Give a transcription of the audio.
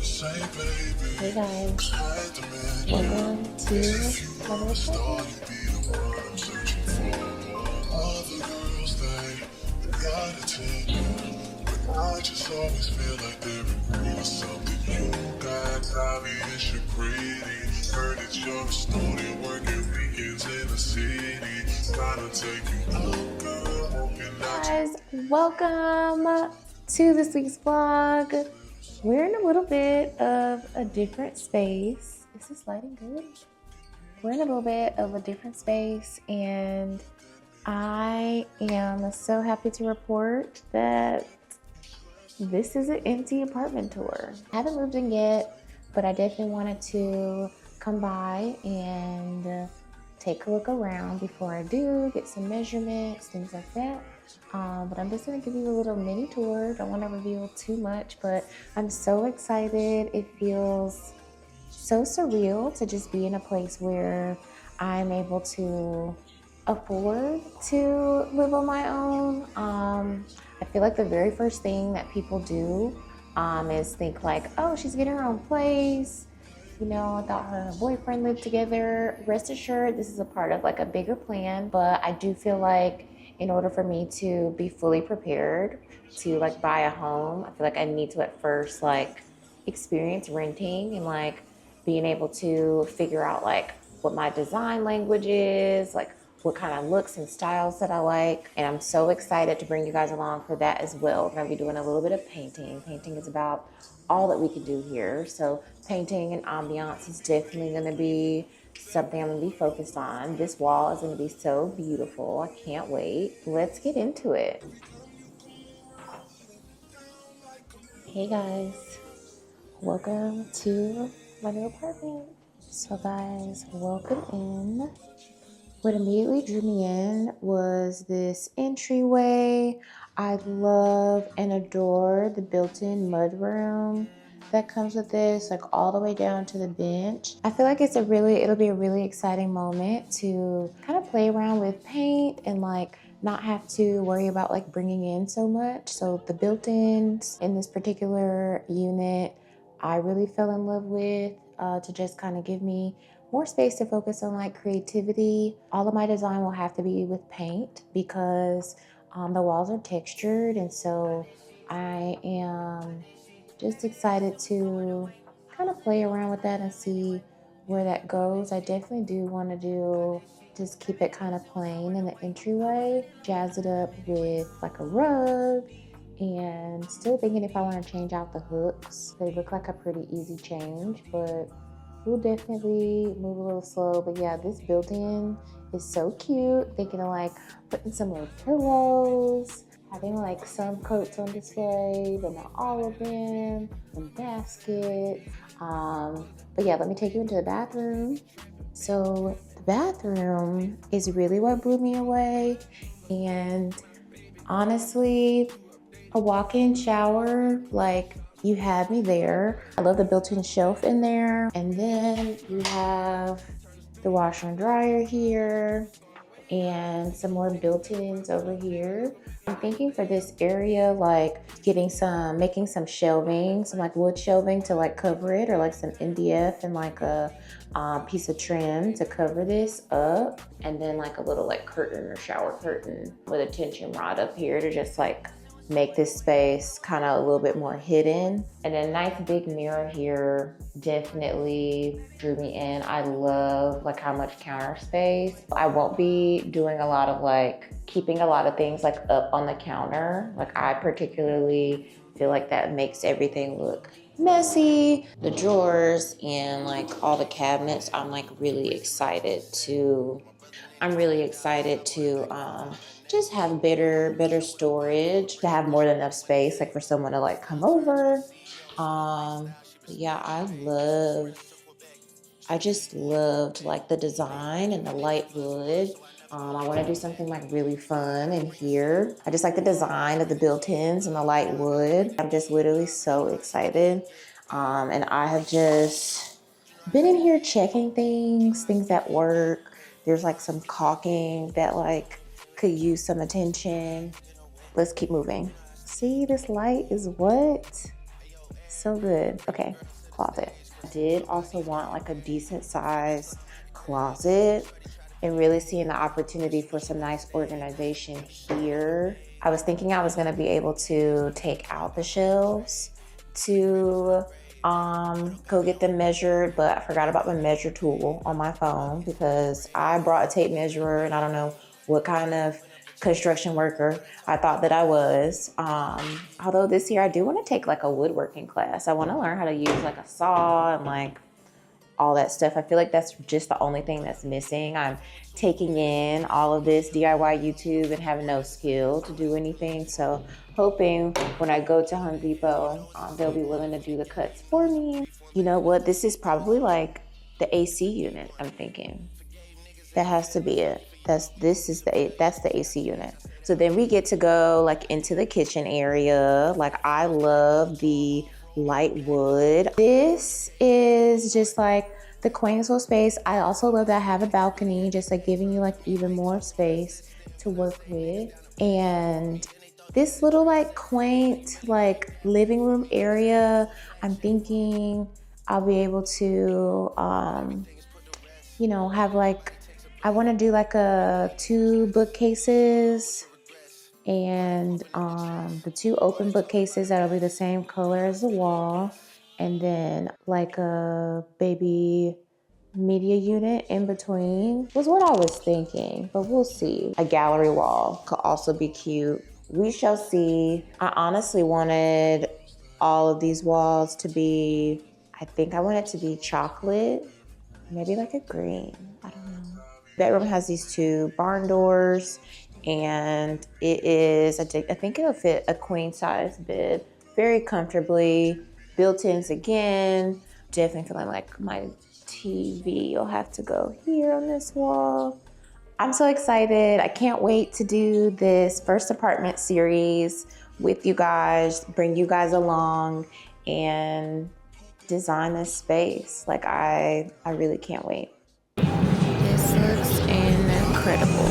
Hey guys, welcome to my new apartment. I just always feel like there is something you got. Obvious you're pretty. Heard that you're a student working weekends in the city. Trying to take you out, girl. Hoping that Guys, welcome to this week's vlog. We're in a little bit of a different space. Is this lighting good? We're in a little bit of a different space, and I am so happy to report that this is an empty apartment tour. I haven't moved in yet, but I definitely wanted to come by and take a look around before I do, get some measurements, things like that. But I'm just gonna give you a little mini tour. Don't wanna reveal too much, but I'm so excited. It feels so surreal to just be in a place where I'm able to afford to live on my own. I feel like the very first thing that people do is think like, oh, she's getting her own place. You know, I thought her and her boyfriend lived together. Rest assured, this is a part of like a bigger plan, but I do feel like in order for me to be fully prepared to like buy a home, I feel like I need to at first like experience renting and like being able to figure out like what my design language is, like what kind of looks and styles that I like. And I'm so excited to bring you guys along for that as well. We're gonna be doing a little bit of painting. Painting is about all that we can do here. So painting and ambiance is definitely gonna be something I'm gonna be focused on. This wall is gonna be so beautiful. I can't wait. Let's get into it. Hey guys, welcome to my new apartment. So guys, welcome in. What immediately drew me in was this entryway. I love and adore the built-in mudroom that comes with this, like all the way down to the bench. I feel like it'll be a really exciting moment to kind of play around with paint and like not have to worry about like bringing in so much. So the built-ins in this particular unit, I really fell in love with to just kind of give me more space to focus on like creativity. All of my design will have to be with paint because the walls are textured, and so I am just excited to kind of play around with that and see where that goes. I definitely do want to just keep it kind of plain in the entryway, jazz it up with like a rug, and still thinking if I want to change out the hooks. They look like a pretty easy change, but we'll definitely move a little slow. But yeah, this built-in is so cute. Thinking of like putting some little pillows, having like some coats on display, but not all of them, and baskets. But yeah, let me take you into the bathroom. So the bathroom is really what blew me away. And honestly, a walk-in shower, like, you had me there. I love the built-in shelf in there. And then you have the washer and dryer here and some more built-ins over here. I'm thinking for this area, like making some shelving, some like wood shelving to like cover it, or like some MDF and like a piece of trim to cover this up. And then like a little like curtain or shower curtain with a tension rod up here to just like make this space kind of a little bit more hidden. And a nice big mirror here definitely drew me in. I love like how much counter space. I won't be doing a lot of like keeping a lot of things like up on the counter. Like I particularly feel like that makes everything look messy. The drawers and like all the cabinets, I'm really excited to just have better storage, to have more than enough space, like for someone to like come over. Yeah, I just loved like the design and the light wood. I want to do something like really fun in here. I just like the design of the built-ins and the light wood. I'm just literally so excited. And I have just been in here checking things that work. There's like some caulking that like could use some attention. Let's keep moving. See, this light is what? so good. Okay, closet. I did also want like a decent sized closet and really seeing the opportunity for some nice organization here. I was thinking I was gonna be able to take out the shelves to go get them measured, but I forgot about my measure tool on my phone because I brought a tape measure and I don't know what kind of construction worker I thought that I was. Although this year I do want to take like a woodworking class. I want to learn how to use like a saw and like all that stuff. I feel like that's just the only thing that's missing. I'm taking in all of this DIY YouTube and having no skill to do anything. So hoping when I go to Home Depot, they'll be willing to do the cuts for me. You know what? This is probably like the AC unit, I'm thinking. That has to be it. That's the AC unit. So then we get to go like into the kitchen area. Like I love the light wood. This is just like the quaint little space. I also love that I have a balcony, just like giving you like even more space to work with. And this little like quaint like living room area, I'm thinking I'll be able to have like, I want to do like two bookcases and the two open bookcases that'll be the same color as the wall, and then like a baby media unit in between was what I was thinking, but we'll see. A gallery wall could also be cute. We shall see. I honestly wanted all of these walls to be, I think I want it to be chocolate, maybe like a green. I don't know. Bedroom has these two barn doors, and it is, I think it'll fit a queen size bed very comfortably. Built-ins again. Definitely feeling like my TV will have to go here on this wall. I'm so excited. I can't wait to do this first apartment series with you guys, bring you guys along and design this space. Like I really can't wait. This looks incredible.